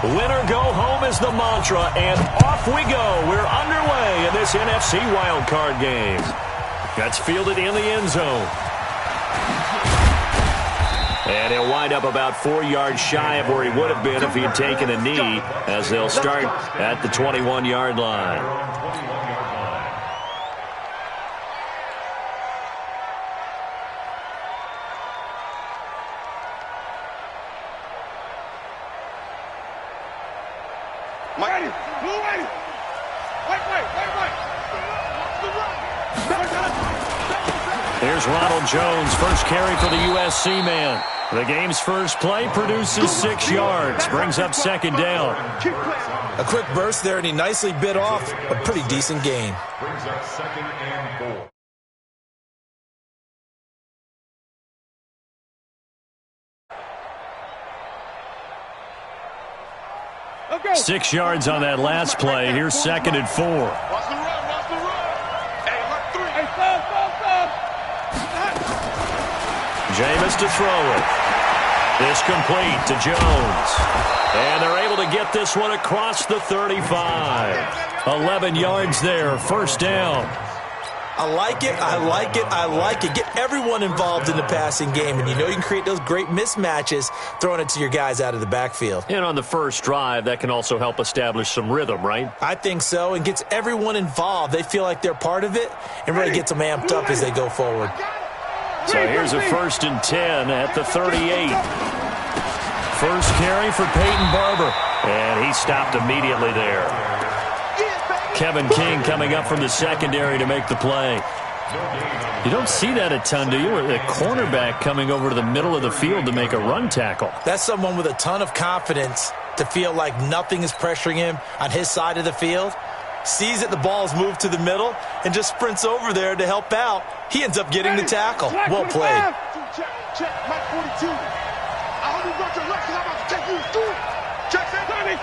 Winner go home is the mantra, and off we go. We're underway in this NFC wildcard game. That's fielded in the end zone. And he'll wind up about 4 yards shy of where he would have been if he had taken a knee, as they'll start at the 21-yard line. Here's Ronald Jones, first carry for the USC man. The game's first play produces 6 yards, brings up second down. A quick burst there, and he nicely bit off a pretty decent gain. Brings up 2nd and 4. 6 yards on that last play. Here's 2nd and 4. Watch the run, watch the run. Hey, look, 3. Hey, Jameis to throw it. This complete to Jones. And they're able to get this one across the 35. 11 yards there, first down. I like it, I like it, I like it. Get everyone involved in the passing game, and you know you can create those great mismatches throwing it to your guys out of the backfield. And on the first drive, that can also help establish some rhythm, right? I think so, and gets everyone involved. They feel like they're part of it and really gets them amped up as they go forward. So here's a 1st and 10 at the 38. First carry for Peyton Barber, and he stopped immediately there. Kevin King coming up from the secondary to make the play. You don't see that a ton, do you? A cornerback coming over to the middle of the field to make a run tackle. That's someone with a ton of confidence to feel like nothing is pressuring him on his side of the field. Sees that the ball's moved to the middle and just sprints over there to help out. He ends up getting the tackle. Well played. Check, Mike 42. I hope you got your left because I'm about to take you to school. Check, Anthony.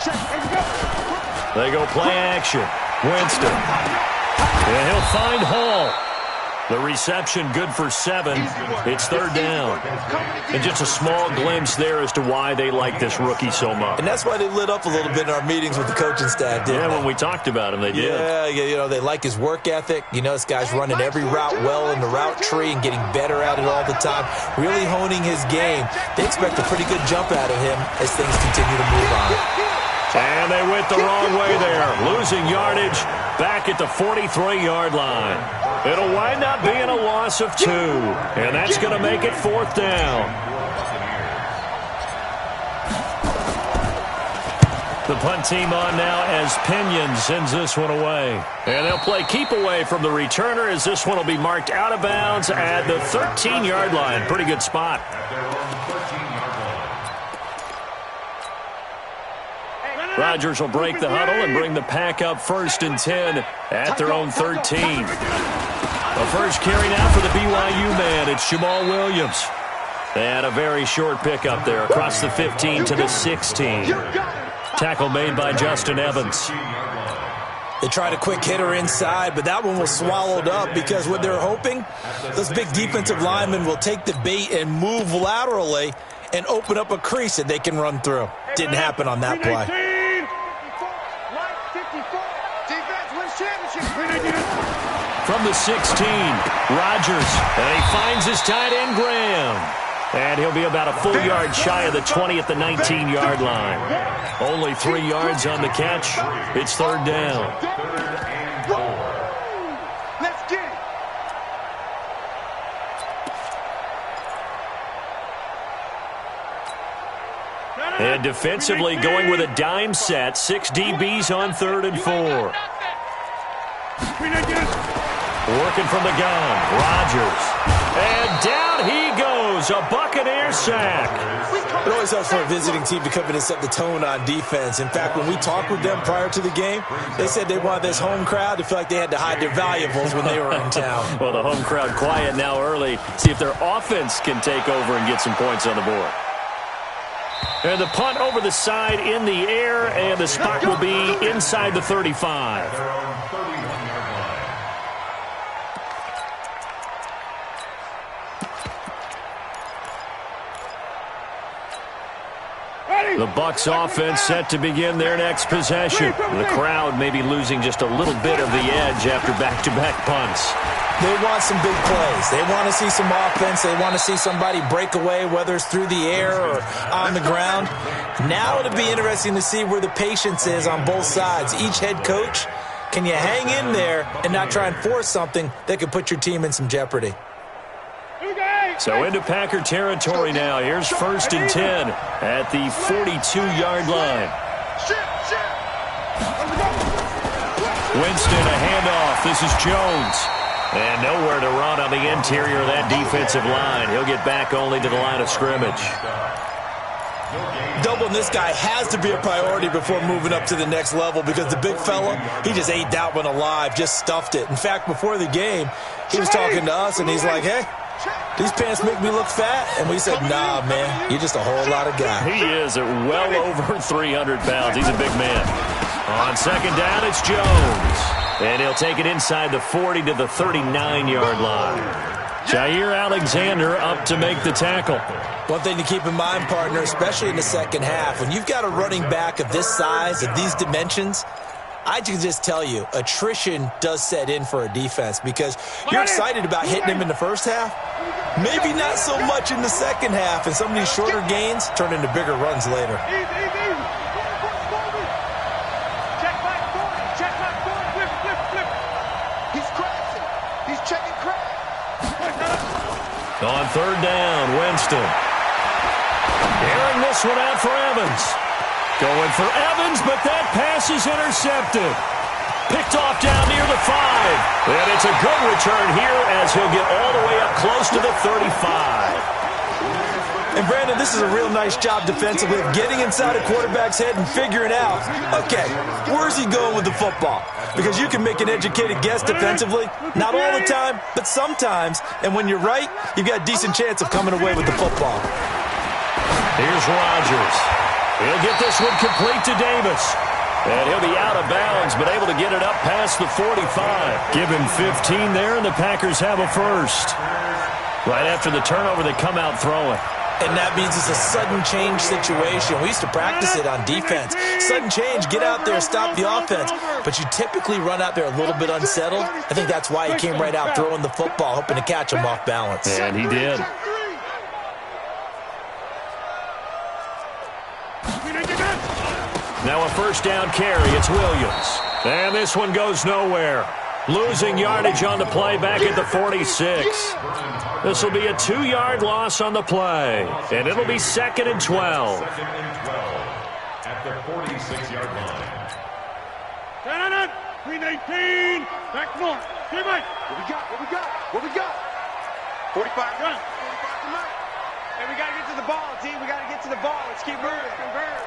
Check, there you go. They go play action. Winston. And he'll find Hall. The reception good for 7. It's 3rd down. And just a small glimpse there as to why they like this rookie so much. And that's why they lit up a little bit in our meetings with the coaching staff, didn't they? When we talked about him, they did. Yeah, you know, they like his work ethic. You know, this guy's running every route well in the route tree and getting better at it all the time, really honing his game. They expect a pretty good jump out of him as things continue to move on. And they went the wrong way there, losing yardage back at the 43-yard line. It'll wind up being a loss of 2, and that's going to make it 4th down. The punt team on now as Pinion sends this one away. And they'll play keep away from the returner as this one will be marked out of bounds at the 13-yard line. Pretty good spot. Rodgers will break the huddle and bring the pack up 1st and 10 at their own 13. The first carry now for the BYU man. It's Jamal Williams. And a very short pickup there across the 15 to the 16. Tackle made by Justin Evans. They tried a quick hitter inside, but that one was swallowed up because what they're hoping, those big defensive linemen will take the bait and move laterally and open up a crease that they can run through. Didn't happen on that play. From the 16, Rodgers, and he finds his tight end, Graham. And he'll be about a full yard shy of the 20 at the 19-yard line. Only 3 yards on the catch. It's 3rd down. Let's get it. And defensively going with a dime set. 6 DBs on 3rd and 4. Working from the gun, Rodgers. And down he goes, a Buccaneer sack. It always helps for a visiting team to come in and set the tone on defense. In fact, when we talked with them prior to the game, they said they wanted this home crowd to feel like they had to hide their valuables when they were in town. Well, the home crowd quiet now early. See if their offense can take over and get some points on the board. And the punt over the side in the air, and the spot will be inside the 35. The Bucs offense set to begin their next possession. The crowd may be losing just a little bit of the edge after back-to-back punts. They want some big plays. They want to see some offense. They want to see somebody break away, whether it's through the air or on the ground. Now it'll be interesting to see where the patience is on both sides. Each head coach, can you hang in there and not try and force something that could put your team in some jeopardy? So into Packer territory now. Here's 1st and 10 at the 42-yard line. Winston, a handoff. This is Jones. And nowhere to run on the interior of that defensive line. He'll get back only to the line of scrimmage. Doubling this guy has to be a priority before moving up to the next level because the big fella, he just ate that one alive, just stuffed it. In fact, before the game, he was talking to us, and he's like, hey, these pants make me look fat. And we said, nah, man, you're just a whole lot of guy. He is at well over 300 pounds. He's a big man. On 2nd down, it's Jones. And he'll take it inside the 40 to the 39-yard line. Jair Alexander up to make the tackle. One thing to keep in mind, partner, especially in the second half, when you've got a running back of this size, of these dimensions, I can just tell you, attrition does set in for a defense because you're excited about hitting him in the first half. Maybe not so much in the second half, and some of these shorter gains turn into bigger runs later. Check back, flip. He's crashing. He's checking crash. On 3rd down, Winston. Airing this one out for Evans. Going for Evans, but that pass is intercepted. Picked off down near the 5. And it's a good return here as he'll get all the way up close to the 35. And, Brandon, this is a real nice job defensively of getting inside a quarterback's head and figuring out, okay, where's he going with the football? Because you can make an educated guess defensively. Not all the time, but sometimes. And when you're right, you've got a decent chance of coming away with the football. Here's Rodgers. He'll get this one complete to Davis. And he'll be out of bounds, but able to get it up past the 45. Give him 15 there, and the Packers have a first. Right after the turnover, they come out throwing. And that means it's a sudden change situation. We used to practice it on defense. Sudden change, get out there, stop the offense. But you typically run out there a little bit unsettled. I think that's why he came right out throwing the football, hoping to catch him off balance. And he did. Now a 1st down carry. It's Williams. And this one goes nowhere. Losing yardage on the play back at the 46. This will be a 2-yard loss on the play. And it'll be 2nd and 12. 2nd and 12 at the 46-yard line. 319. Back north. What we got? 45 run. 45 to Mike. And we got to get to the ball, team. We got to get to the ball. Let's keep moving. Convert.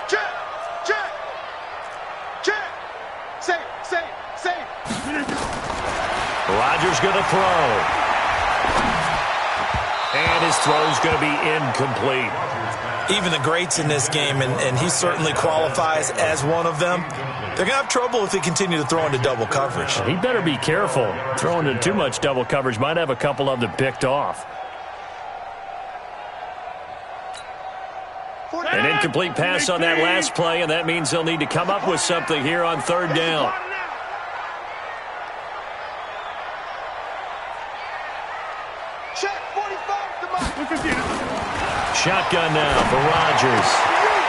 Check. Safe. Rodgers going to throw. And his throw's going to be incomplete. Even the greats in this game, and he certainly qualifies as one of them, they're going to have trouble if they continue to throw into double coverage. He better be careful. Throwing into too much double coverage might have a couple of them picked off. An incomplete pass on that last play, and that means they'll need to come up with something here on 3rd down. Shotgun now for Rodgers.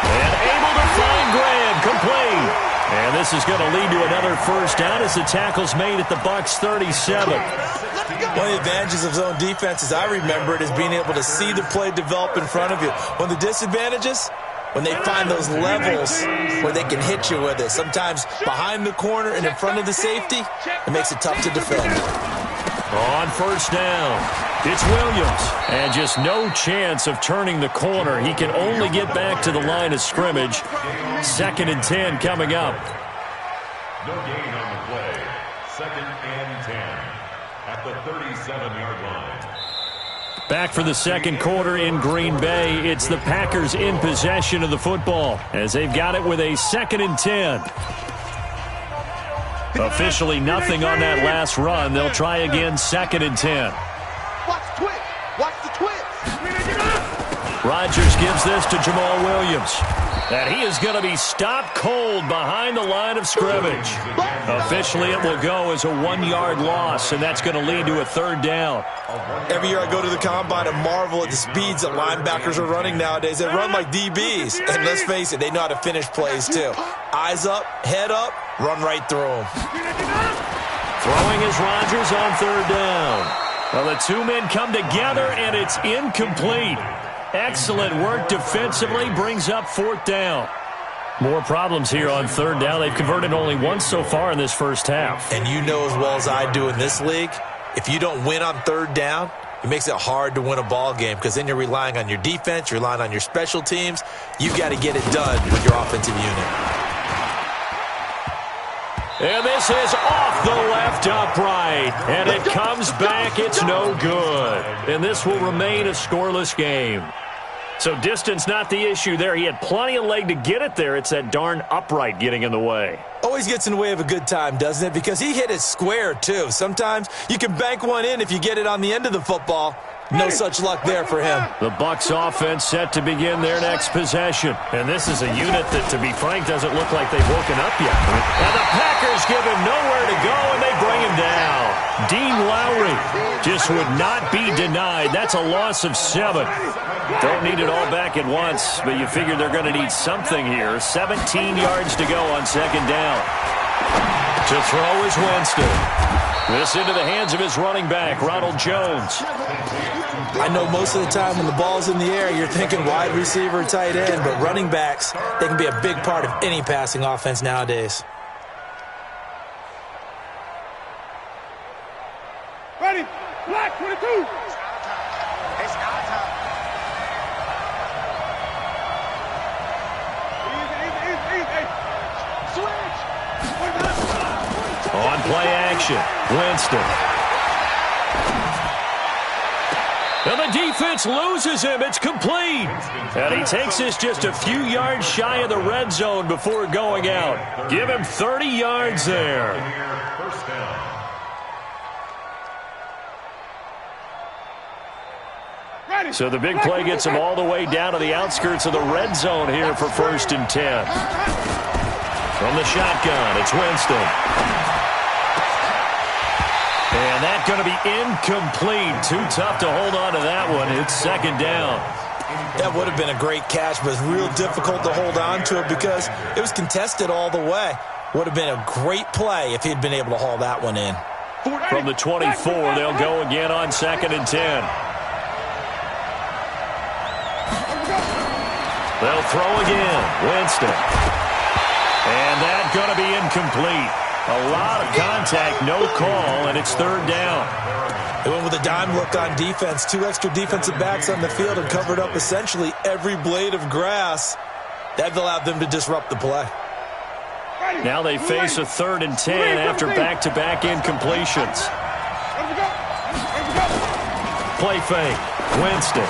And able to find Graham, complete. And this is going to lead to another 1st down as the tackle's made at the Bucs 37. One of the advantages of zone defense, as I remember it, is being able to see the play develop in front of you. One of the disadvantages, when they find those levels where they can hit you with it. Sometimes behind the corner and in front of the safety, it makes it tough to defend. On 1st down, it's Williams. And just no chance of turning the corner. He can only get back to the line of scrimmage. 2nd and 10 coming up. No gain on the play. 2nd and 10 at the 37-yard line. Back for the second quarter in Green Bay. It's the Packers in possession of the football as they've got it with a 2nd and 10. Officially nothing on that last run. They'll try again, 2nd and 10. Watch the twist. Rodgers gives this to Jamal Williams. And he is going to be stopped cold behind the line of scrimmage. Officially, it will go as a 1-yard loss, and that's going to lead to a 3rd down. Every year I go to the combine and marvel at the speeds that linebackers are running nowadays. They run like DBs. And let's face it, they know how to finish plays too. Eyes up, head up, run right through them. Throwing is Rodgers on 3rd down. Well, the two men come together, and it's incomplete. Excellent work defensively, brings up 4th down. More problems here on 3rd down. They've converted only once so far in this first half. And you know as well as I do in this league, if you don't win on 3rd down, it makes it hard to win a ball game because then you're relying on your defense, you're relying on your special teams. You've got to get it done with your offensive unit. And this is off the left upright. And it comes back. It's no good. And this will remain a scoreless game. So distance not the issue there. He had plenty of leg to get it there. It's that darn upright getting in the way. Always gets in the way of a good time, doesn't it? Because he hit it square, too. Sometimes you can bank one in if you get it on the end of the football. No such luck there for him. The Bucs offense set to begin their next possession. And this is a unit that, to be frank, doesn't look like they've woken up yet. And the Packers give him nowhere to go, and they bring him down. Dean Lowry just would not be denied. That's a loss of 7. Don't need it all back at once, but you figure they're going to need something here. 17 yards to go on 2nd down. To throw is Winston. This into the hands of his running back, Ronald Jones. I know most of the time when the ball's in the air, you're thinking wide receiver, tight end, but running backs, they can be a big part of any passing offense nowadays. Ready, black 22. It's our time. Easy. Switch. On play action, Winston. And the defense loses him. It's complete. And he takes this just a few yards shy of the red zone before going out. Give him 30 yards there. First down. So the big play gets him all the way down to the outskirts of the red zone here for 1st and 10. From the shotgun, it's Winston. And that's going to be incomplete. Too tough to hold on to that one. It's 2nd down. That would have been a great catch, but it's real difficult to hold on to it because it was contested all the way. Would have been a great play if he'd been able to haul that one in. From the 24, they'll go again on 2nd and 10. They'll throw again. Winston. And that's going to be incomplete. A lot of contact, no call, and it's 3rd down. They went with a dime look on defense. 2 extra defensive backs on the field and covered up essentially every blade of grass. That allowed them to disrupt the play. Now they face a 3rd and 10 after back-to-back incompletions. Play fake. Winston.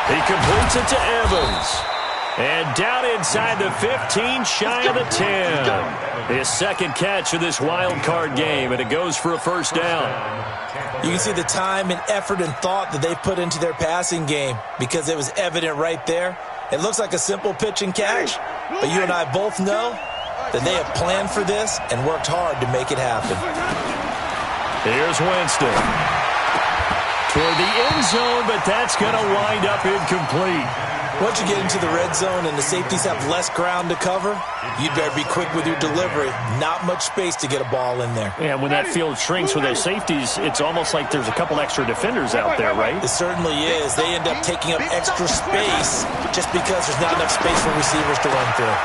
He completes it to Evans. And down inside the 15, shy of the 10. His 2nd catch of this wild card game, and it goes for a 1st down. You can see the time and effort and thought that they put into their passing game because it was evident right there. It looks like a simple pitch and catch, but you and I both know that they have planned for this and worked hard to make it happen. Here's Winston. Toward the end zone, but that's going to wind up incomplete. Once you get into the red zone and the safeties have less ground to cover, you'd better be quick with your delivery. Not much space to get a ball in there. And when that field shrinks with those safeties, it's almost like there's a couple extra defenders out there, right? It certainly is. They end up taking up extra space just because there's not enough space for receivers to run through.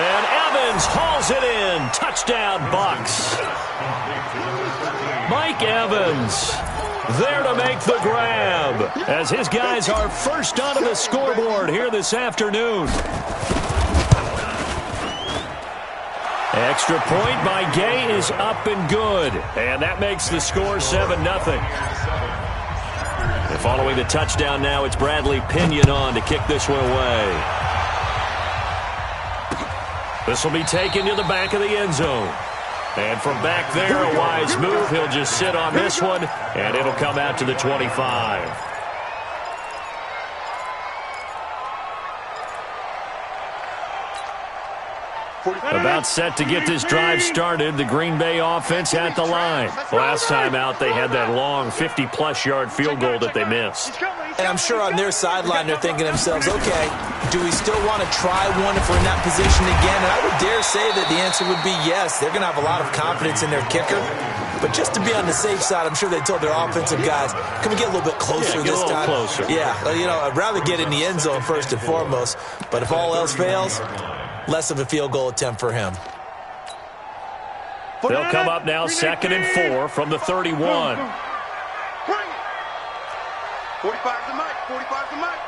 And Evans hauls it in. Touchdown, Bucs. Mike Evans there to make the grab as his guys are first onto the scoreboard here this afternoon. Extra point by Gay is up and good, and that makes the score 7-0. And following the touchdown now, it's Bradley Pinion on to kick this one away. This will be taken to the back of the end zone. And from back there, a wise move. He'll just sit on this one, and it'll come out to the 25. About set to get this drive started, the Green Bay offense at the line. Last time out, they had that long 50-plus yard field goal that they missed. And I'm sure on their sideline they're thinking to themselves, okay, do we still want to try one if we're in that position again? And I would dare say that the answer would be yes. They're going to have a lot of confidence in their kicker. But just to be on the safe side, I'm sure they told their offensive guys, can we get a little bit closer this time? Closer. Yeah, I'd rather get in the end zone first and foremost. But if all else fails, less of a field goal attempt for him. They'll come up now 2nd and 4 from the 31. 45 to Mike. 45 to Mike.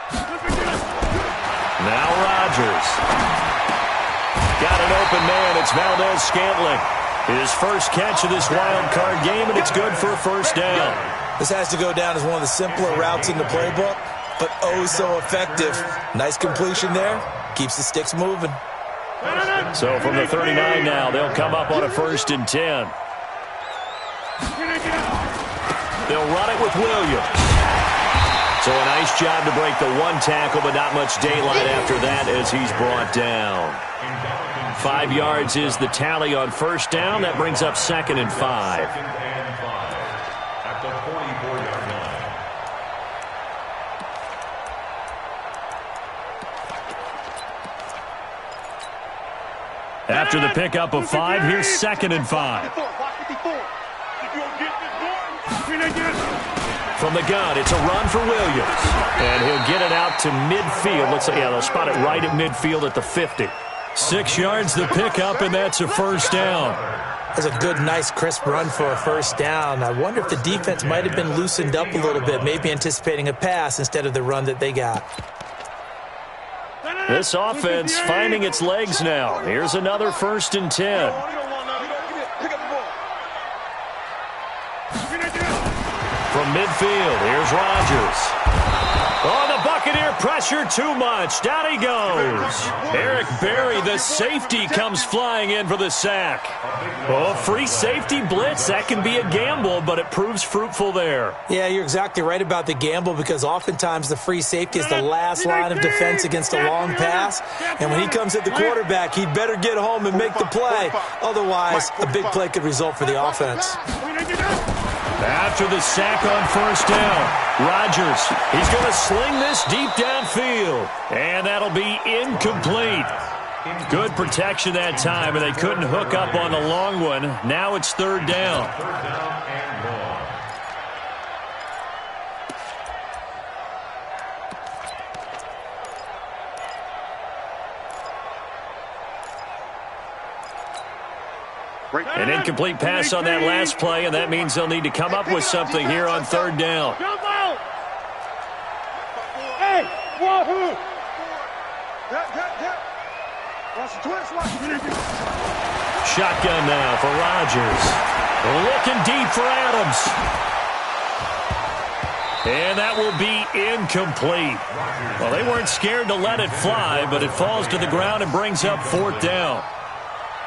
Now Rodgers. Got an open man. It's Valdez-Scantling. His first catch of this wild card game, and it's good for a first down. This has to go down as one of the simpler routes in the playbook, but oh so effective. Nice completion there. Keeps the sticks moving. So from the 39 now, they'll come up on a 1st and 10. They'll run it with Williams. So a nice job to break the one tackle, but not much daylight after that as he's brought down. 5 yards is the tally on first down. That brings up 2nd and 5. At the 44-yard line. After the pickup of 5, here's 2nd and 5. From the gun, it's a run for Williams. And he'll get it out to midfield. Looks like, yeah, they'll spot it right at midfield at the 50. 6 yards the pickup, and that's a first down. That's a good, nice, crisp run for a first down. I wonder if the defense might have been loosened up a little bit, maybe anticipating a pass instead of the run that they got. This offense finding its legs now. Here's another 1st and 10. From midfield, here's Rodgers. Oh, the Buccaneer pressure too much. Down he goes. Eric Berry, the safety, comes flying in for the sack. Oh, free safety blitz. That can be a gamble, but it proves fruitful there. Yeah, you're exactly right about the gamble because oftentimes the free safety is the last line of defense against a long pass. And when he comes at the quarterback, he'd better get home and make the play. Otherwise, a big play could result for the offense. After the sack on first down, Rodgers, he's going to sling this deep downfield, and that'll be incomplete. Good protection that time, and they couldn't hook up on the long one. Now it's 3rd down. Third down and long. An incomplete pass on that last play, and that means they'll need to come up with something here on 3rd down. Hey, wahoo! Shotgun now for Rodgers. Looking deep for Adams. And that will be incomplete. Well, they weren't scared to let it fly, but it falls to the ground and brings up 4th down.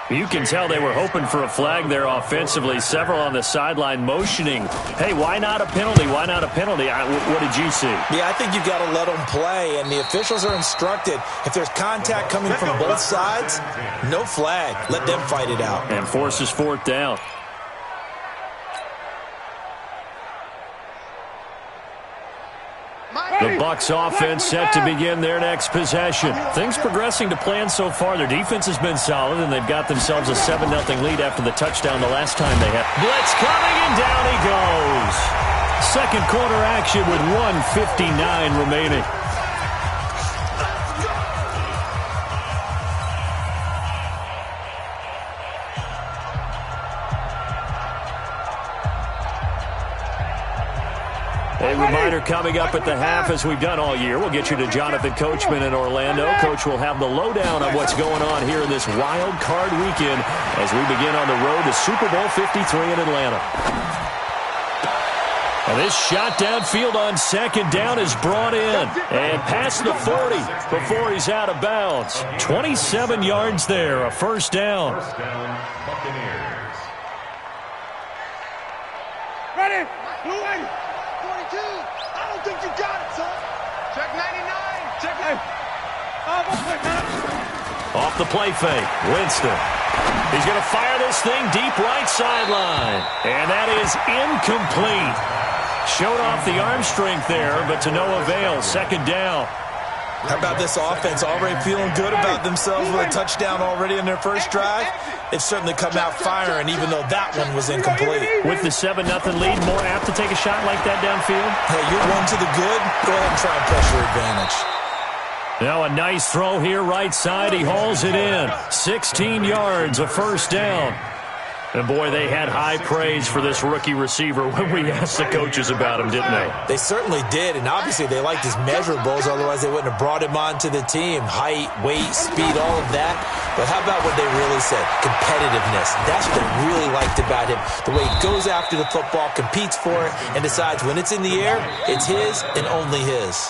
You can tell they were hoping for a flag there offensively. Several on the sideline motioning. Hey, why not a penalty? Why not a penalty? What did you see? Yeah, I think you've got to let them play, and the officials are instructed. If there's contact coming from both sides, no flag. Let them fight it out. And forces 4th down. The Bucs offense set to begin their next possession. Things progressing to plan so far. Their defense has been solid, and they've got themselves a 7-0 lead after the touchdown the last time they had. Blitz coming, and down he goes. Second quarter action with 1:59 remaining. A reminder coming up at the half, as we've done all year. We'll get you to Jonathan Coachman in Orlando. Coach will have the lowdown on what's going on here in this wild card weekend as we begin on the road to Super Bowl 53 in Atlanta. And this shot downfield on 2nd down is brought in and past the 40 before he's out of bounds. 27 yards there, a first down. First down, Buccaneers. Ready? Blue 80. 42. I don't think you got it, son. Check 99. Check it. Off off the play fake. Winston. He's going to fire this thing deep right sideline. And that is incomplete. Showed off the arm strength there, but to no avail. Second down. How about this offense already feeling good about themselves with a touchdown already in their first drive? They've certainly come out firing, even though that one was incomplete. With the 7-0 lead, more apt to take a shot like that downfield? Hey, you're one to the good. Go ahead and try and pressure advantage. Now a nice throw here right side. He hauls it in. 16 yards, a first down. And, boy, they had high praise for this rookie receiver when we asked the coaches about him, didn't they? They certainly did, and obviously they liked his measurables. Otherwise, they wouldn't have brought him onto the team. Height, weight, speed, all of that. But how about what they really said? Competitiveness. That's what they really liked about him. The way he goes after the football, competes for it, and decides when it's in the air, it's his and only his.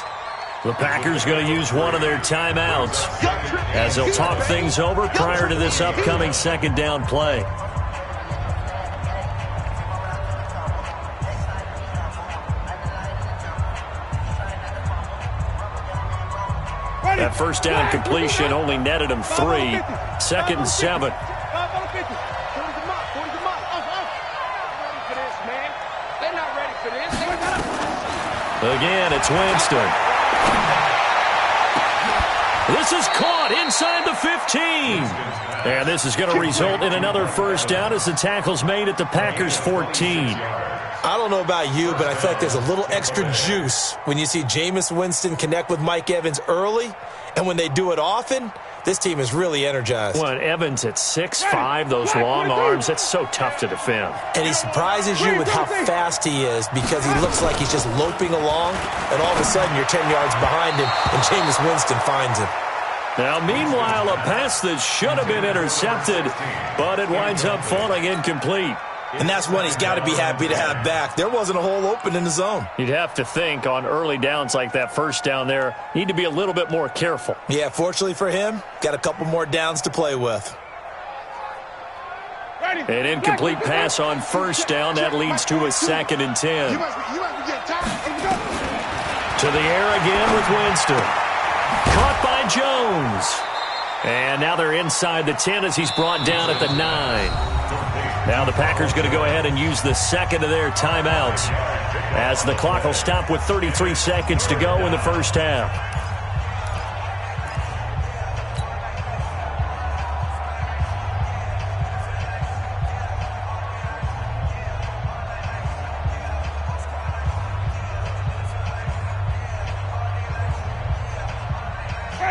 The Packers going to use one of their timeouts as they'll talk things over prior to this upcoming second down play. That first down completion only netted him 3. Second and 7. Again, it's Winston. This is caught inside the 15. And this is going to result in another first down as the tackle's made at the Packers' 14. I don't know about you, but I feel like there's a little extra juice when you see Jameis Winston connect with Mike Evans early, and when they do it often, this team is really energized. Well, Evans at 6'5", those long arms, that's so tough to defend. And he surprises you with how fast he is because he looks like he's just loping along, and all of a sudden you're 10 yards behind him, and Jameis Winston finds him. Now, meanwhile, a pass that should have been intercepted, but it winds up falling incomplete. And that's one he's got to be happy to have back. There wasn't a hole open in the zone. You'd have to think on early downs like that first down there, need to be a little bit more careful. Yeah, fortunately for him, got a couple more downs to play with. An incomplete pass on first down. That leads to a 2nd and 10. To the air again with Winston. Caught by Jones. And now they're inside the 10 as he's brought down at the 9. Now the Packers going to go ahead and use the second of their timeouts as the clock will stop with 33 seconds to go in the first half.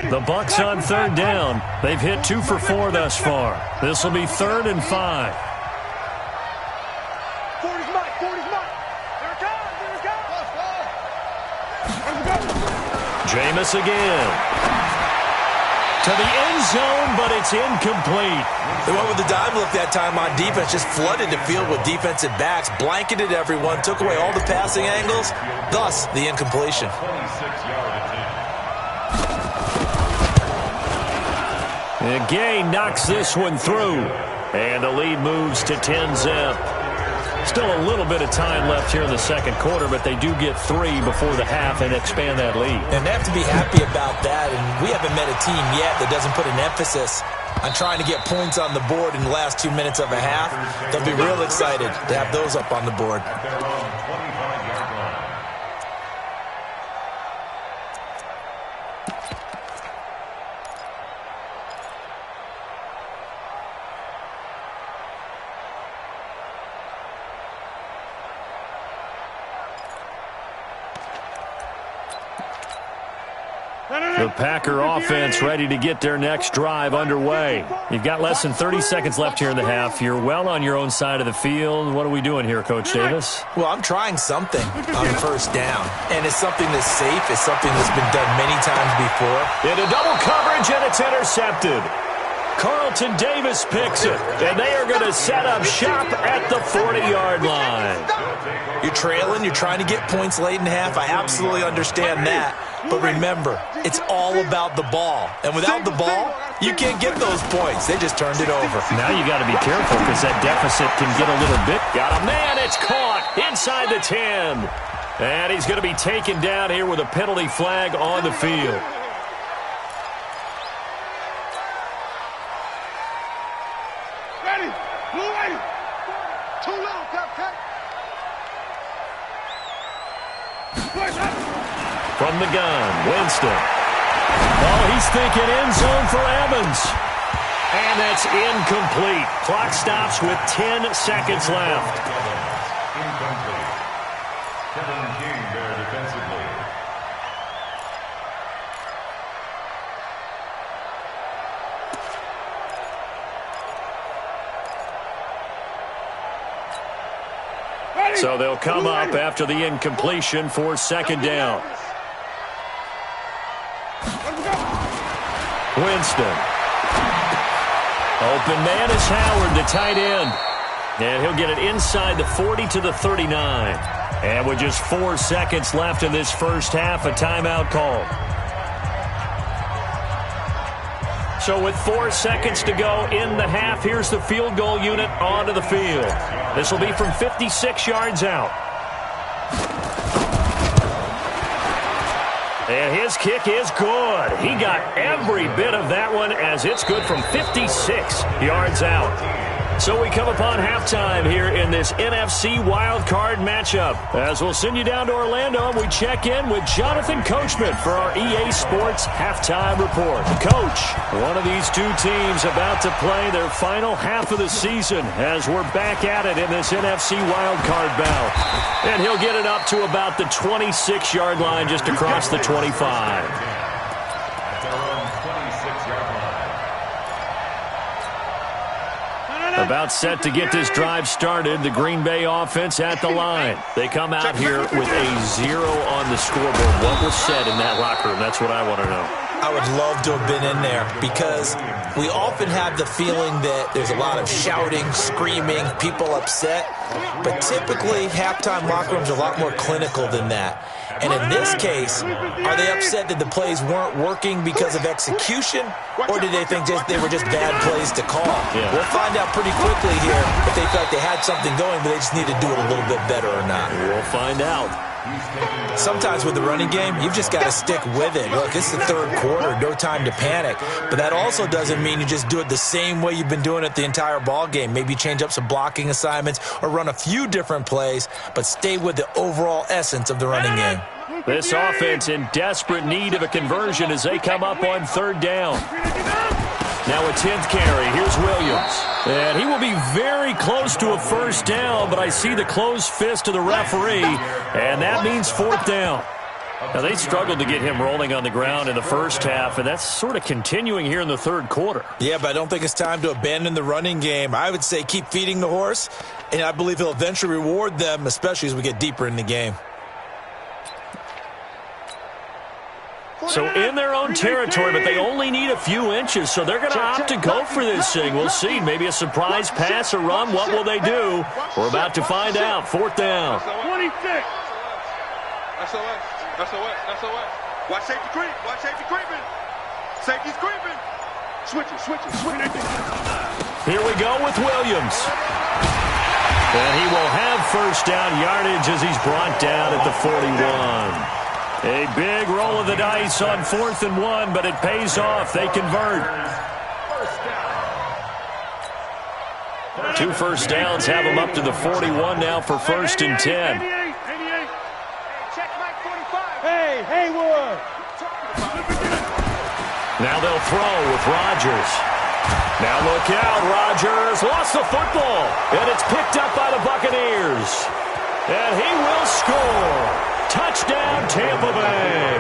The Bucs on third down. They've hit 2 for 4 thus far. This will be 3rd and 5. Jameis again. To the end zone, but it's incomplete. They went with the dime look that time on defense, just flooded the field with defensive backs, blanketed everyone, took away all the passing angles, thus the incompletion. And Gay knocks this one through, and the lead moves to 10-zip. Still a little bit of time left here in the second quarter, but they do get 3 before the half and expand that lead. And they have to be happy about that, and we haven't met a team yet that doesn't put an emphasis on trying to get points on the board in the last 2 minutes of a half. They'll be real excited to have those up on the board. The Packer offense ready to get their next drive underway. You've got less than 30 seconds left here in the half. You're well on your own side of the field. What are we doing here, Coach Davis? Well, I'm trying something on first down, and it's something that's safe. It's something that's been done many times before. Into double coverage, and it's intercepted. Carlton Davis picks it, and they are going to set up shop at the 40-yard line. You're trailing. You're trying to get points late in half. I absolutely understand that. But remember, it's all about the ball. And without the ball, you can't get those points. They just turned it over. Now you got to be careful because that deficit can get a little bit. Got a man. It's caught inside the 10. And he's going to be taken down here with a penalty flag on the field. From the gun, Winston. Oh, he's thinking end zone for Evans. And that's incomplete. Clock stops with 10 seconds left. Incomplete. Kevin King there defensively. So they'll come up after the incompletion for second down. Winston. Open man is Howard, the tight end. And he'll get it inside the 40 to the 39. And with just 4 seconds left in this first half, a timeout called. So with 4 seconds to go in the half, here's the field goal unit onto the field. This will be from 56 yards out. And his kick is good. He got every bit of that one as it's good from 56 yards out. So we come upon halftime here in this NFC wildcard matchup. As we'll send you down to Orlando, and we check in with Jonathan Coachman for our EA Sports Halftime Report. Coach, one of these two teams about to play their final half of the season as we're back at it in this NFC wildcard bout. And he'll get it up to about the 26-yard line just across the 25. About set to get this drive started. The Green Bay offense at the line. They come out here with a 0 on the scoreboard. What was said in that locker room? That's what I want to know. I would love to have been in there because we often have the feeling that there's a lot of shouting, screaming, people upset. But typically, halftime locker rooms are a lot more clinical than that. And in this case, are they upset that the plays weren't working because of execution, or did they think they were just bad plays to call? Yeah. We'll find out pretty quickly here if they felt they had something going, but they just need to do it a little bit better or not. We'll find out. Sometimes with the running game, you've just got to stick with it. Look, it's the third quarter, no time to panic. But that also doesn't mean you just do it the same way you've been doing it the entire ball game. Maybe change up some blocking assignments or run a few different plays, but stay with the overall essence of the running game. This offense in desperate need of a conversion as they come up on third down. Now a 10th carry. Here's Williams. And he will be very close to a first down, but I see the closed fist of the referee, and that means fourth down. Now, they struggled to get him rolling on the ground in the first half, and that's sort of continuing here in the third quarter. Yeah, but I don't think it's time to abandon the running game. I would say keep feeding the horse, and I believe he'll eventually reward them, especially as we get deeper in the game. So in their own territory, but they only need a few inches, so they're going to opt to go for this thing. We'll see. Maybe a surprise pass or run. What will they do? We're about to find out. Fourth down. 26. SOS. Watch safety creep. Watch safety creeping. Safety's creeping. Switch it. Here we go with Williams. And he will have first down yardage as he's brought down at the 41. A big roll of the dice on 4th and 1, but it pays off. They convert. 2 first downs have them up to the 41 now for 1st and 10. Check Mike 45. Hey, Haywood. Now they'll throw with Rodgers. Now look out, Rodgers lost the football, and it's picked up by the Buccaneers. And he will score. Touchdown, Tampa Bay.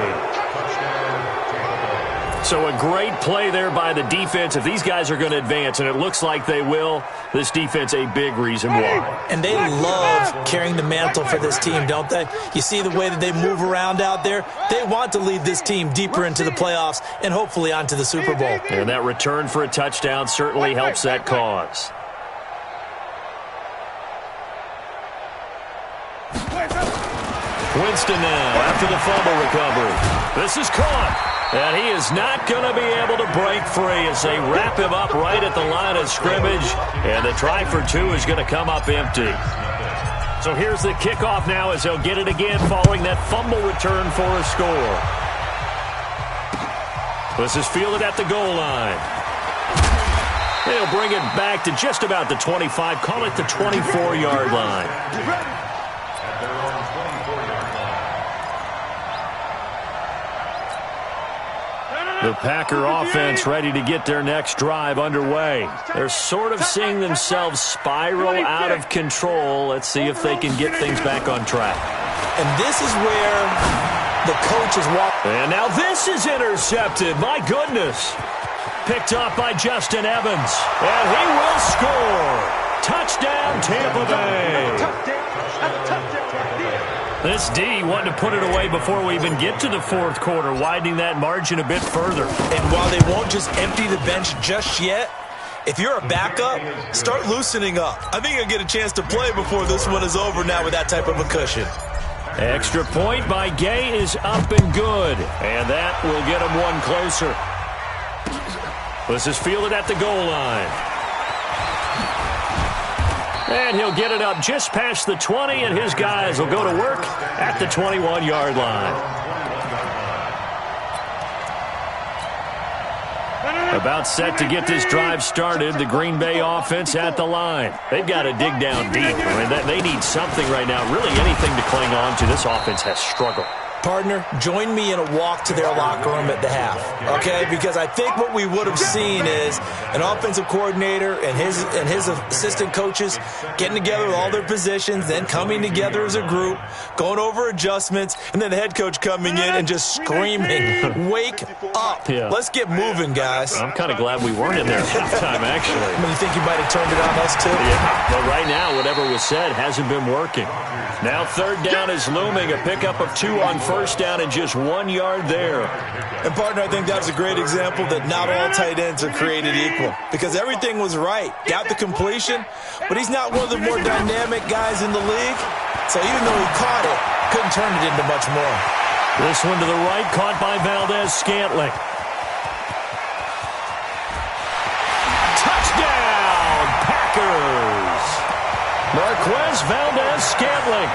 So a great play there by the defense. If these guys are going to advance, and it looks like they will, this defense a big reason why. And they love carrying the mantle for this team, don't they? You see the way that they move around out there? They want to lead this team deeper into the playoffs and hopefully onto the Super Bowl. And that return for a touchdown certainly helps that cause. Winston now after the fumble recovery. This is caught, and he is not going to be able to break free as they wrap him up right at the line of scrimmage, and the try for 2 is going to come up empty. So here's the kickoff now as they'll get it again following that fumble return for a score. This is fielded at the goal line. They'll bring it back to just about the 25, call it the 24-yard line. The Packer offense ready to get their next drive underway. They're sort of seeing themselves spiral out of control. Let's see if they can get things back on track. And this is where the coach is walking. And now this is intercepted. My goodness. Picked up by Justin Evans. And he will score. Touchdown, Tampa Bay. This D wanted to put it away before we even get to the fourth quarter, widening that margin a bit further. And while they won't just empty the bench just yet, if you're a backup, start loosening up. I think you'll get a chance to play before this one is over now with that type of a cushion. Extra point by Gay is up and good. And that will get him one closer. This is fielded at the goal line. And he'll get it up just past the 20, and his guys will go to work at the 21-yard line. About set to get this drive started, the Green Bay offense at the line. They've got to dig down deep. I mean, they need something right now, really anything to cling on to. This offense has struggled. Partner, join me in a walk to their locker room at the half, okay? Because I think what we would have seen is an offensive coordinator and his assistant coaches getting together with all their positions, then coming together as a group, going over adjustments, and then the head coach coming in and just screaming, wake up. Yeah. Let's get moving, guys. I'm kind of glad we weren't in there at halftime, actually. I mean, you think you might have turned it on us, too? Yeah, but right now, whatever was said hasn't been working. Now third down is looming, a pickup of 2 on first down and just 1 yard there. And, partner, I think that was a great example that not all tight ends are created equal because everything was right. Got the completion, but he's not one of the more dynamic guys in the league. So even though he caught it, couldn't turn it into much more. This one to the right, caught by Valdez-Scantling. Touchdown, Packers! Marquez Valdez-Scantling,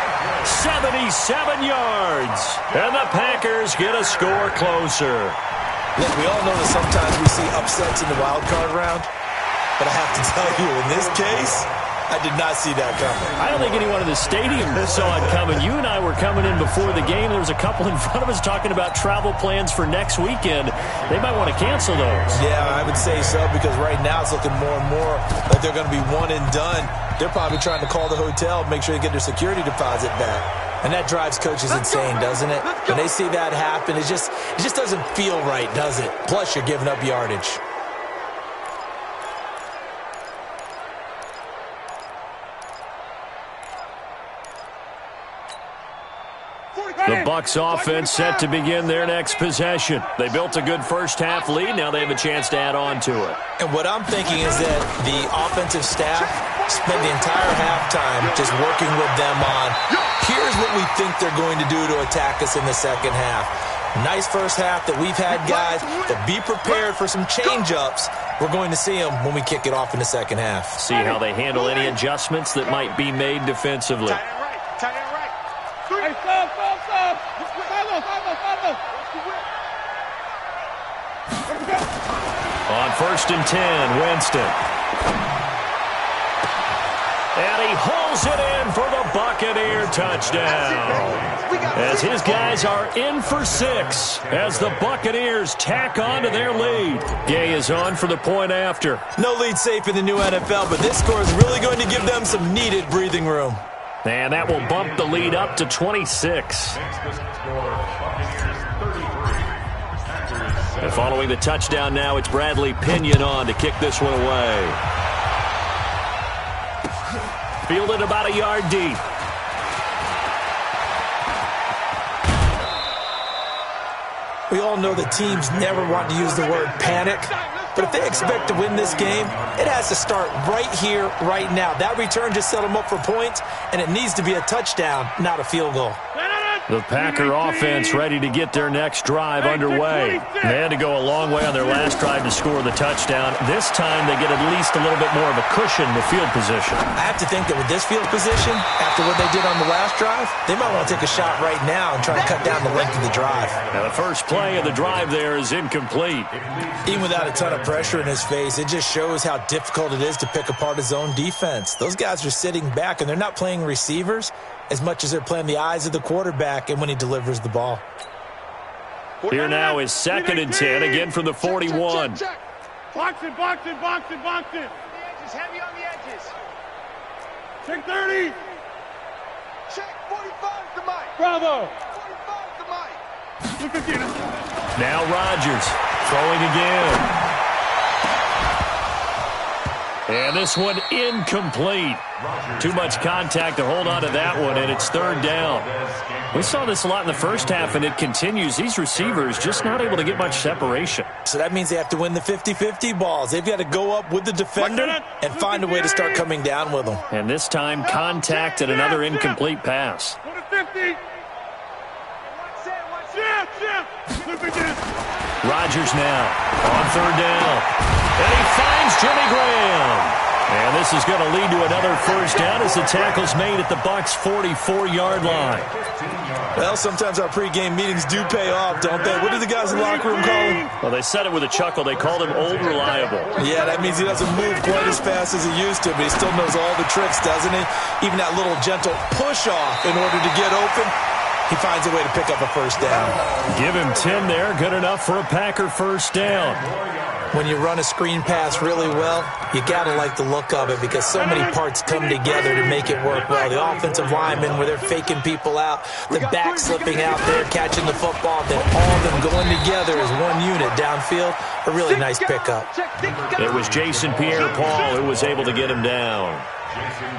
77 yards. And the Packers get a score closer. Look, we all know that sometimes we see upsets in the wild card round. But I have to tell you, in this case, I did not see that coming. I don't think anyone in the stadium saw it coming. You and I were coming in before the game. There was a couple in front of us talking about travel plans for next weekend. They might want to cancel those. Yeah, I would say so because right now it's looking more and more like they're going to be one and done. They're probably trying to call the hotel, make sure they get their security deposit back. And that drives coaches insane, doesn't it? When they see that happen, it just doesn't feel right, does it? Plus, you're giving up yardage. The Bucs offense set to begin their next possession. They built a good first-half lead. Now they have a chance to add on to it. And what I'm thinking is that the offensive staff spent the entire halftime just working with them on, here's what we think they're going to do to attack us in the second half. Nice first half that we've had, guys, but be prepared for some change-ups. We're going to see them when we kick it off in the second half. See how they handle any adjustments that might be made defensively. Tight end right. Hey, stop. On 1st and 10, Winston. And he hauls it in for the Buccaneer touchdown. As his guys are in for 6 as the Buccaneers tack on to their lead. Gay is on for the point after. No lead safe in the new NFL, but this score is really going to give them some needed breathing room. And that will bump the lead up to 26. And following the touchdown now, it's Bradley Pinion on to kick this one away. Fielded about a yard deep. We all know that teams never want to use the word panic. But if they expect to win this game, it has to start right here, right now. That return just set them up for points, and it needs to be a touchdown, not a field goal. The Packer offense ready to get their next drive underway. They had to go a long way on their last drive to score the touchdown. This time they get at least a little bit more of a cushion with field position. I have to think that with this field position, after what they did on the last drive, they might want to take a shot right now and try to cut down the length of the drive. Now the first play of the drive there is incomplete. Even without a ton of pressure in his face, it just shows how difficult it is to pick apart his own defense. Those guys are sitting back, and they're not playing receivers as much as they're playing the eyes of the quarterback and when he delivers the ball. Here now is 2nd and 10, again from the 41. Boxing. Edges, heavy on the edges. Check 30. Check 45 to Mike. Bravo. 45 to Mike. Look again. Now Rodgers throwing again. And this one incomplete. Too much contact to hold on to that one, and it's 3rd down. We saw this a lot in the first half, and it continues. These receivers just not able to get much separation. So that means they have to win the 50-50 balls. They've got to go up with the defender and find a way to start coming down with them. And this time, contact and another incomplete pass. Go to 50. Look again. Rodgers now on 3rd down. And he finds Jimmy Graham. And this is going to lead to another 1st down as the tackle's made at the Bucs' 44-yard line. Well, sometimes our pregame meetings do pay off, don't they? What do the guys in the locker room call him? Well, they said it with a chuckle. They called him Old Reliable. Yeah, that means he doesn't move quite as fast as he used to, but he still knows all the tricks, doesn't he? Even that little gentle push-off in order to get open. He finds a way to pick up a 1st down. Give him 10 there. Good enough for a Packer 1st down. When you run a screen pass really well, you got to like the look of it because so many parts come together to make it work well. The offensive linemen, where they're faking people out, the back slipping out there, catching the football, then all of them going together as one unit downfield. A really nice pickup. It was Jason Pierre-Paul who was able to get him down.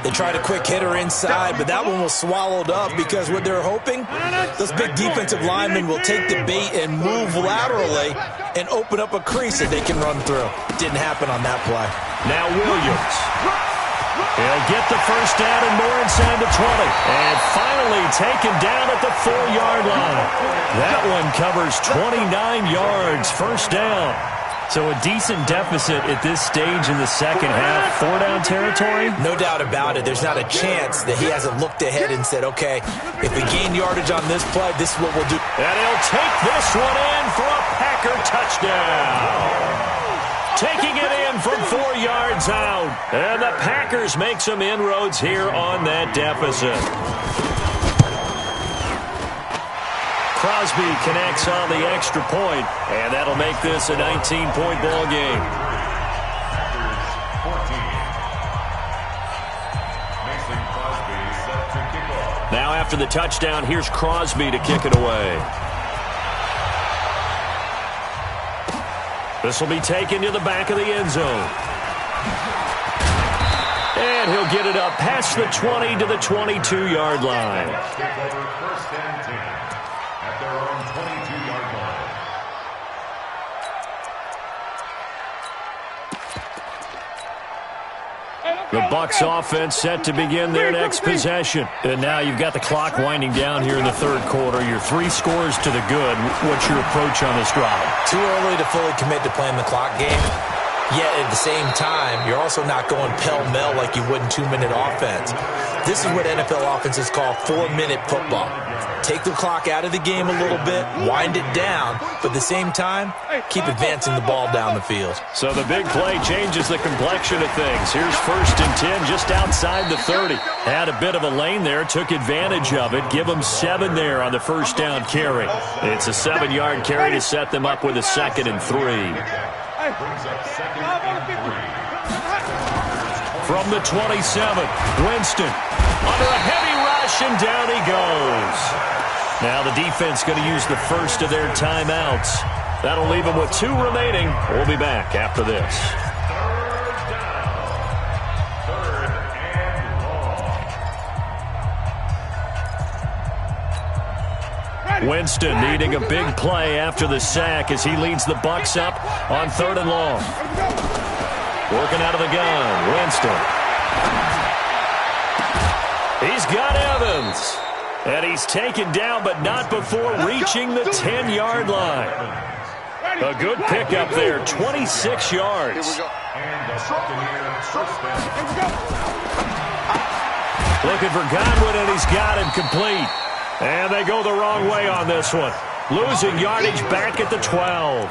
They tried a quick hitter inside, but that one was swallowed up because what they're hoping, those big defensive linemen will take the bait and move laterally and open up a crease that they can run through. Didn't happen on that play. Now Williams. He'll get the 1st down and more inside the 20. And finally taken down at the 4-yard line. That one covers 29 yards, 1st down. So a decent deficit at this stage in the 2nd half. 4-down territory? No doubt about it. There's not a chance that he hasn't looked ahead and said, okay, if we gain yardage on this play, this is what we'll do. And he'll take this one in for a Packer touchdown. Taking it in from 4 yards out. And the Packers make some inroads here on that deficit. Crosby connects on the extra point, and that'll make this a 19-point ball game. Now after the touchdown, here's Crosby to kick it away. This will be taken to the back of the end zone. And he'll get it up past the 20 to the 22-yard line. The Bucs offense set to begin their next possession. And now you've got the clock winding down here in the 3rd quarter. You're 3 scores to the good. What's your approach on this drive? Too early to fully commit to playing the clock game. Yet at the same time, you're also not going pell-mell like you would in 2-minute offense. This is what NFL offenses call 4-minute football. Take the clock out of the game a little bit, wind it down, but at the same time, keep advancing the ball down the field. So the big play changes the complexion of things. Here's 1st and 10 just outside the 30. Had a bit of a lane there, took advantage of it. Give them 7 there on the 1st down carry. It's a 7-yard carry to set them up with a 2nd and 3. From the 27, Winston under a heavy rush, and down he goes. Now the defense going to use the first of their timeouts. That'll leave them with 2 remaining. We'll be back after this. Winston needing a big play after the sack as he leads the Bucs up on 3rd and long. Working out of the gun, Winston. He's got Evans. And he's taken down, but not before reaching the 10-yard line. A good pickup there, 26 yards. Looking for Godwin, and he's got him complete. And they go the wrong way on this one. Losing yardage back at the 12.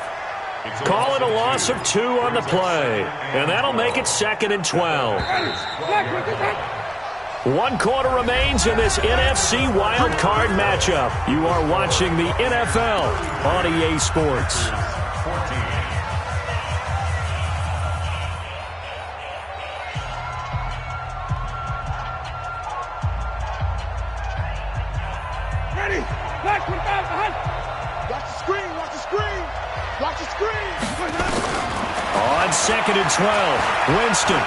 Calling a loss of 2 on the play. And that'll make it 2nd and 12. 1 quarter remains in this NFC Wild Card matchup. You are watching the NFL on EA Sports. Ready? Watch the screen, watch the screen. Watch the screen. On 2nd and 12, Winston.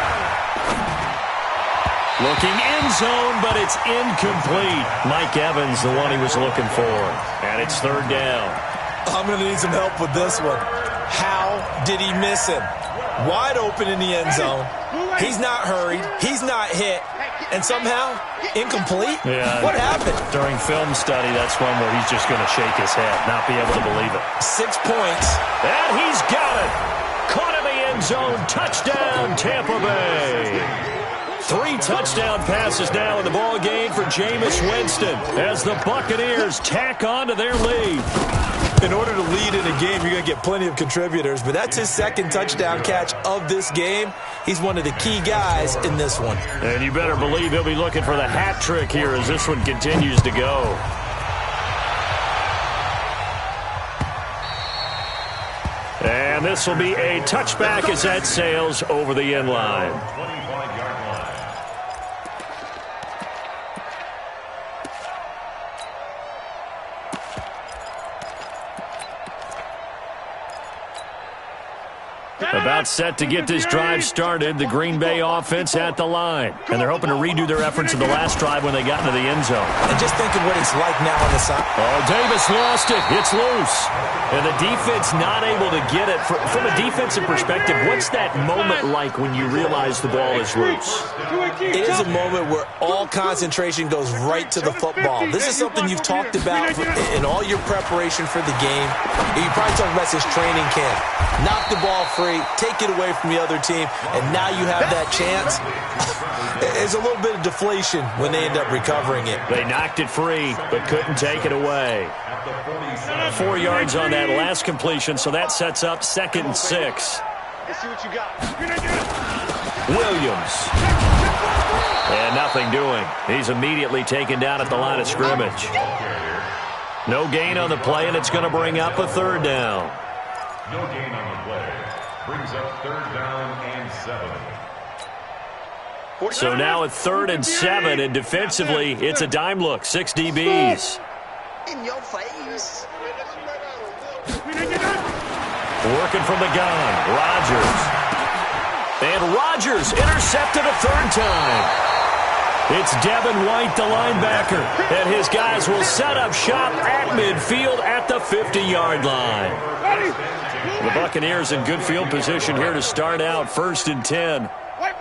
Looking end zone, but it's incomplete. Mike Evans, the one he was looking for. And it's 3rd down. I'm going to need some help with this one. How did he miss him? Wide open in the end zone. He's not hurried. He's not hit. And somehow, incomplete? Yeah. What happened? During film study, that's one where he's just going to shake his head, not be able to believe it. 6 points. And he's got it. Caught in the end zone. Touchdown, Tampa Bay. 3 touchdown passes now in the ball game for Jameis Winston as the Buccaneers tack on to their lead. In order to lead in a game, you're going to get plenty of contributors, but that's his 2nd touchdown catch of this game. He's one of the key guys in this one. And you better believe he'll be looking for the hat trick here as this one continues to go. And this will be a touchback as that sails over the end line. About set to get this drive started, the Green Bay offense at the line. And they're hoping to redo their efforts in the last drive when they got into the end zone. And just think of what it's like now on the side. Oh, Davis lost it. It's loose. And the defense not able to get it. From a defensive perspective, what's that moment like when you realize the ball is loose? It is a moment where all concentration goes right to the football. This is something you've talked about in all your preparation for the game. You probably talked about this training camp. Knock the ball free, take it away from the other team, and now you have that chance. There's a little bit of deflation when they end up recovering it. They knocked it free, but couldn't take it away. 4 yards on that last completion, so that sets up 2nd and 6. Let's see what you got. Williams. And nothing doing. He's immediately taken down at the line of scrimmage. No gain on the play, and it's going to bring up a 3rd down. No gain on the play. Brings up 3rd down and 7. So now at 3rd and 7, and defensively, it's a dime look. 6 DBs. In your face. Working from the gun, Rodgers. And Rodgers intercepted a 3rd time. It's Devin White, the linebacker, and his guys will set up shop at midfield at the 50-yard line. The Buccaneers in good field position here to start out 1st and 10. Wait.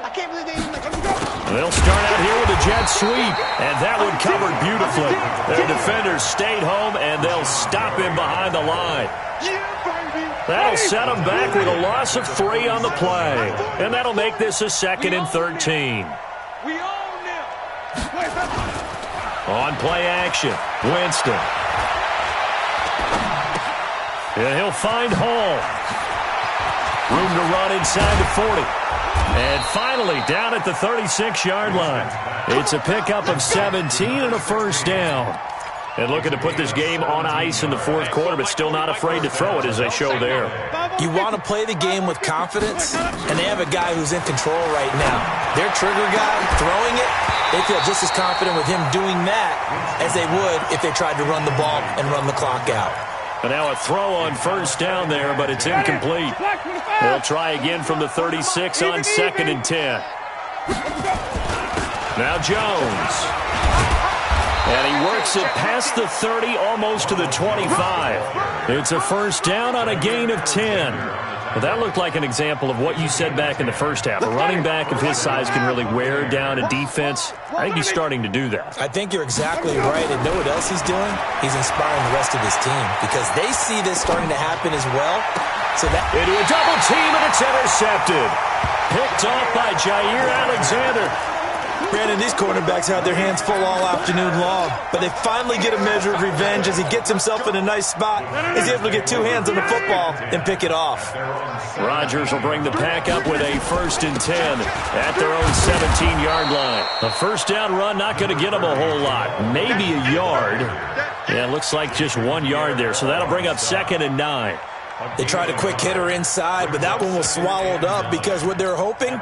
I can't believe they even let him go. They'll start out here with a jet sweep, and that one covered beautifully. Their defenders stayed home, and they'll stop him behind the line. That'll set them back with a loss of 3 on the play, and that'll make this a 2nd and 13. We own them. On play action, Winston. And he'll find Hall. Room to run inside the 40. And finally, down at the 36-yard line. It's a pickup of 17 and a 1st down. And looking to put this game on ice in the 4th quarter, but still not afraid to throw it as they show there. You want to play the game with confidence, and they have a guy who's in control right now. Their trigger guy throwing it, they feel just as confident with him doing that as they would if they tried to run the ball and run the clock out. And now a throw on 1st down there, but it's incomplete. They'll try again from the 36 on 2nd and 10. Now Jones. And he works it past the 30, almost to the 25. It's a 1st down on a gain of 10. Well, that looked like an example of what you said back in the first half. A running back of his size can really wear down a defense. I think he's starting to do that. I think you're exactly right. And know what else he's doing? He's inspiring the rest of his team because they see this starting to happen as well. So that into a double team, and it's intercepted. Picked off by Jair Alexander. Brandon, these cornerbacks had their hands full all afternoon long, but they finally get a measure of revenge as he gets himself in a nice spot. He's able to get two hands on the football and pick it off. Rodgers will bring the pack up with a 1st and 10 at their own 17-yard line. A first down run, not going to get them a whole lot. Maybe a yard. Yeah, it looks like just 1 yard there, so that'll bring up 2nd and 9. They tried a quick hitter inside, but that one was swallowed up because what they're hoping,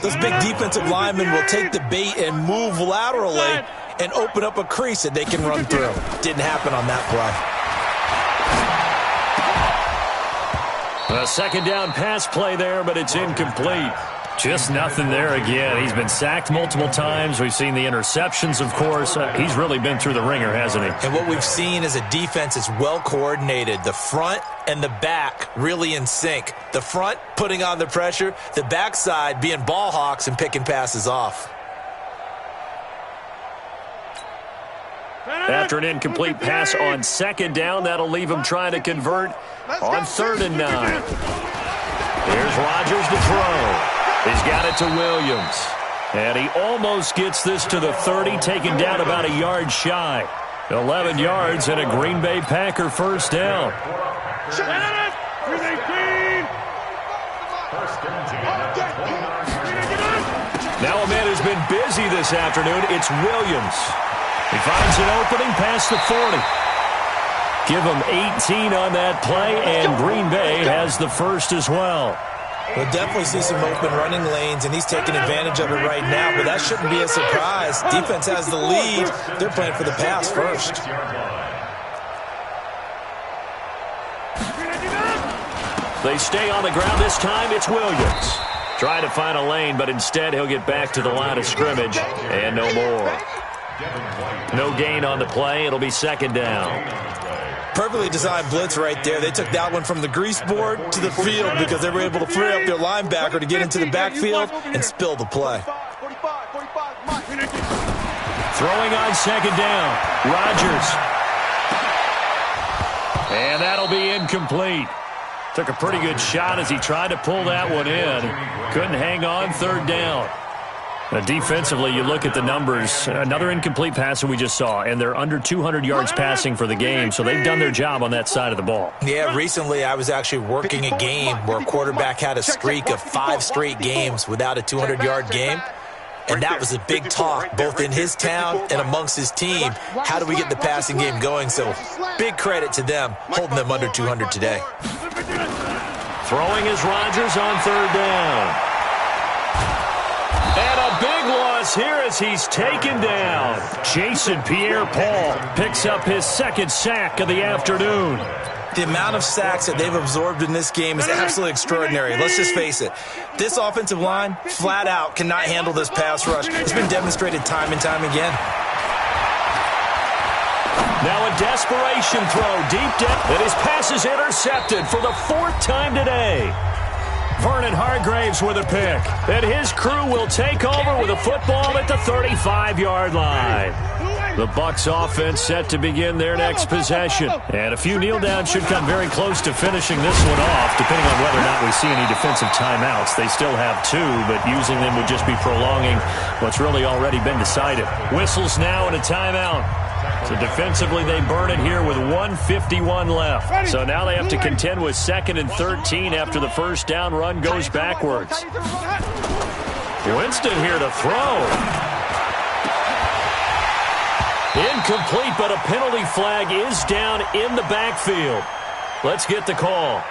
those big defensive linemen will take the bait and move laterally and open up a crease that they can run through. Didn't happen on that play. A 2nd down pass play there, but it's incomplete. Just nothing there again. He's been sacked multiple times. We've seen the interceptions, of course. He's really been through the ringer, hasn't he? And what we've seen is a defense that's well coordinated. The front and the back really in sync. The front putting on the pressure, the backside being ball hawks and picking passes off. After an incomplete pass on 2nd down, that'll leave him trying to convert on 3rd and 9. Here's Rodgers to throw. He's got it to Williams. And he almost gets this to the 30, taken down about a yard shy. 11 yards and a Green Bay Packer first down. Now a man who's been busy this afternoon, it's Williams. He finds an opening past the 40. Give him 18 on that play, and Green Bay has the first as well. We'll definitely see some open running lanes, and he's taking advantage of it right now, but that shouldn't be a surprise. Defense has the lead. They're playing for the pass first. They stay on the ground this time. It's Williams. Trying to find a lane, but instead he'll get back to the line of scrimmage, and no more. No gain on the play. It'll be 2nd down. Perfectly designed blitz right there. They took that one from the grease board to the field because they were able to free up their linebacker to get into the backfield and spill the play. Throwing on 2nd down. Rodgers. And that'll be incomplete. Took a pretty good shot as he tried to pull that one in. Couldn't hang on. 3rd down. Defensively, you look at the numbers. Another incomplete pass that we just saw, and they're under 200 yards passing for the game, so they've done their job on that side of the ball. Yeah, recently I was actually working a game where a quarterback had a streak of 5 straight games without a 200-yard game, and that was a big talk, both in his town and amongst his team. How do we get the passing game going? So big credit to them, holding them under 200 today. Throwing is Rodgers on 3rd down. And a big loss here as he's taken down. Jason Pierre-Paul picks up his 2nd sack of the afternoon. The amount of sacks that they've absorbed in this game is absolutely extraordinary. Let's just face it. This offensive line, flat out, cannot handle this pass rush. It's been demonstrated time and time again. Now a desperation throw deep down. And his pass is intercepted for the 4th time today. Vernon Hargreaves with a pick. And his crew will take over with a football at the 35-yard line. The Bucs offense set to begin their next possession. And a few kneel downs should come very close to finishing this one off, depending on whether or not we see any defensive timeouts. They still have 2, but using them would just be prolonging what's really already been decided. Whistles now and a timeout. So defensively, they burn it here with 1:51 left. So now they have to contend with 2nd and 13 after the first down run goes backwards. Winston here to throw. Incomplete, but a penalty flag is down in the backfield. Let's get the call.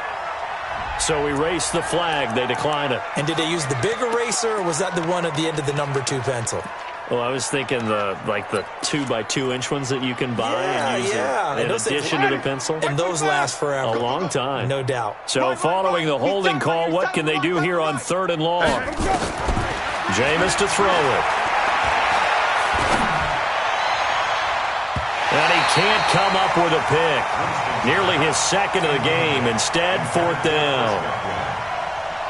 So erase the flag. They decline it. And did they use the big eraser, or was that the one at the end of the number 2 pencil? Well, I was thinking the 2x2-inch ones that you can buy and use in addition to the pencil. And those last forever. A long time. No doubt. So following the holding call, what can they do here on 3rd and long? Jameis to throw it. And he can't come up with a pick. Nearly his 2nd of the game. Instead, 4th down.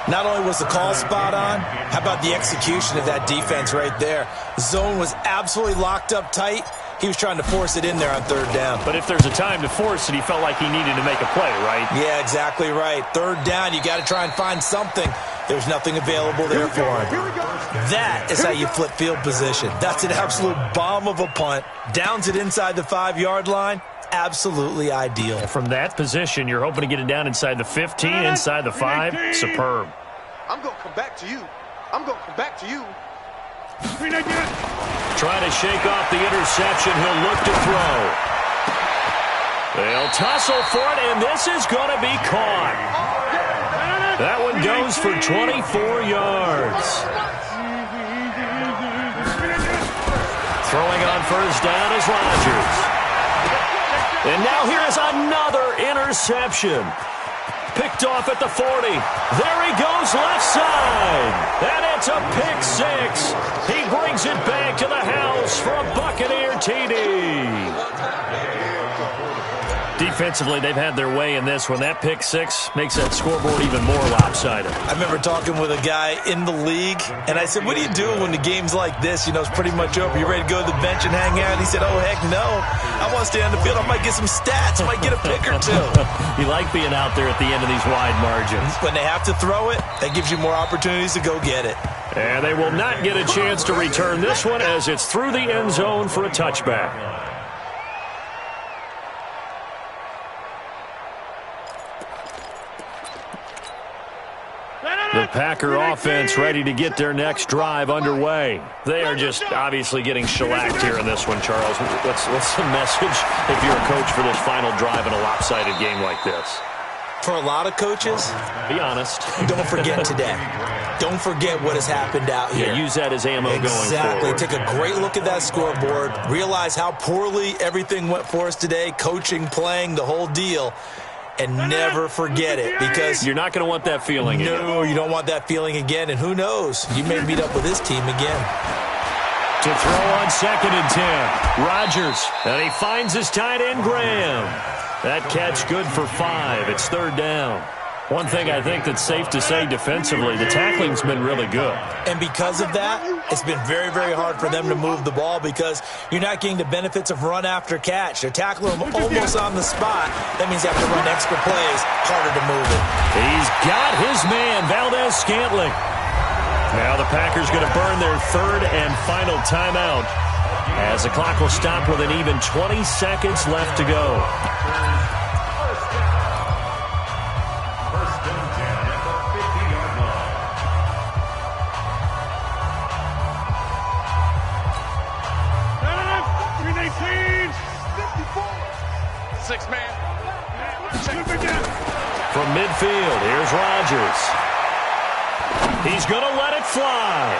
Not only was the call spot on, how about the execution of that defense right there? The zone was absolutely locked up tight. He was trying to force it in there on third down. But if there's a time to force it, he felt like he needed to make a play, right? Yeah, exactly right. Third down, you got to try and find something. There's nothing available there for him. That is how you flip field position. That's an absolute bomb of a punt. Downs it inside the 5-yard line. Absolutely ideal. From that position, you're hoping to get it down inside the 15, inside the 5. Superb. I'm going to come back to you. I'm going to come back to you. Trying to shake off the interception. He'll look to throw. They'll tussle for it, and this is going to be caught. That one goes for 24 yards. Throwing on first down is Rodgers. And now here's another interception. Picked off at the 40. There he goes left side. And it's a pick 6. He brings it back to the house for a Buccaneer TD. Defensively, they've had their way in this one. That pick 6 makes that scoreboard even more lopsided. I remember talking with a guy in the league, and I said, what do you do when the game's like this? You know, it's pretty much over. You ready to go to the bench and hang out? And he said, oh, heck no. I want to stay on the field. I might get some stats. I might get a pick or two. You like being out there at the end of these wide margins. When they have to throw it, that gives you more opportunities to go get it. And they will not get a chance to return this one as it's through the end zone for a touchback. The Packer offense ready to get their next drive underway. They are just obviously getting shellacked here in this one, Charles. What's the message if you're a coach for this final drive in a lopsided game like this? For a lot of coaches, be honest. Don't forget today. Don't forget what has happened out here. Yeah, use that as ammo going forward. Exactly. Take a great look at that scoreboard. Realize how poorly everything went for us today. Coaching, playing, the whole deal. And never forget it, because you're not going to want that feeling again. No, you don't want that feeling again. And who knows? You may meet up with this team again. To throw on 2nd and 10. Rodgers. And he finds his tight end, Graham. That catch good for 5. It's 3rd down. One thing I think that's safe to say defensively, the tackling's been really good. And because of that, it's been very, very hard for them to move the ball because you're not getting the benefits of run after catch. They're tackling them almost on the spot. That means you have to run extra plays, harder to move it. He's got his man, Valdez-Scantling. Now the Packers going to burn their 3rd and final timeout as the clock will stop with an even 20 seconds left to go. From midfield, here's Rodgers. He's going to let it fly.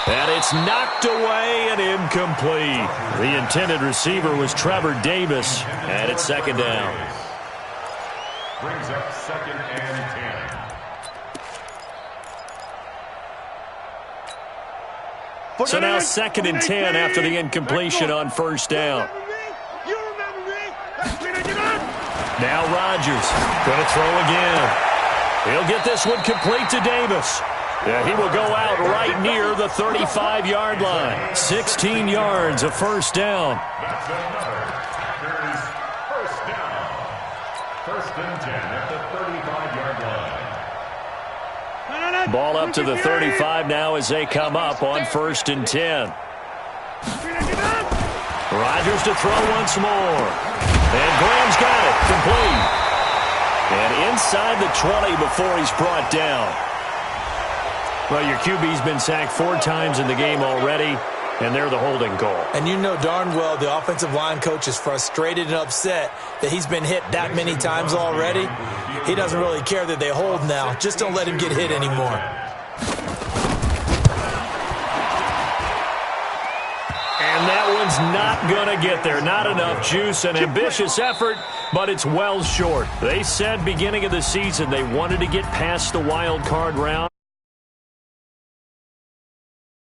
And it's knocked away and incomplete. The intended receiver was Trevor Davis, and it's 2nd down. Brings up 2nd and 10. So now 2nd and 10 after the incompletion on 1st down. Now Rodgers going to throw again. He'll get this one complete to Davis. Yeah, he will go out right near the 35-yard line. 16 yards of 1st down. That's another Packers 1st down. 1st and 10 at the 35-yard line. Ball up to the 35 now as they come up on 1st and 10. Rodgers to throw once more. And Graham's got it. Complete. And inside the 20 before he's brought down. Well, your QB's been sacked 4 times in the game already, and they're the holding call. And you know darn well the offensive line coach is frustrated and upset that he's been hit that many times already. He doesn't really care that they hold now. Just don't let him get hit anymore. And that one's not going to get there. Not enough juice. An ambitious effort, but it's well short. They said beginning of the season they wanted to get past the wild card round.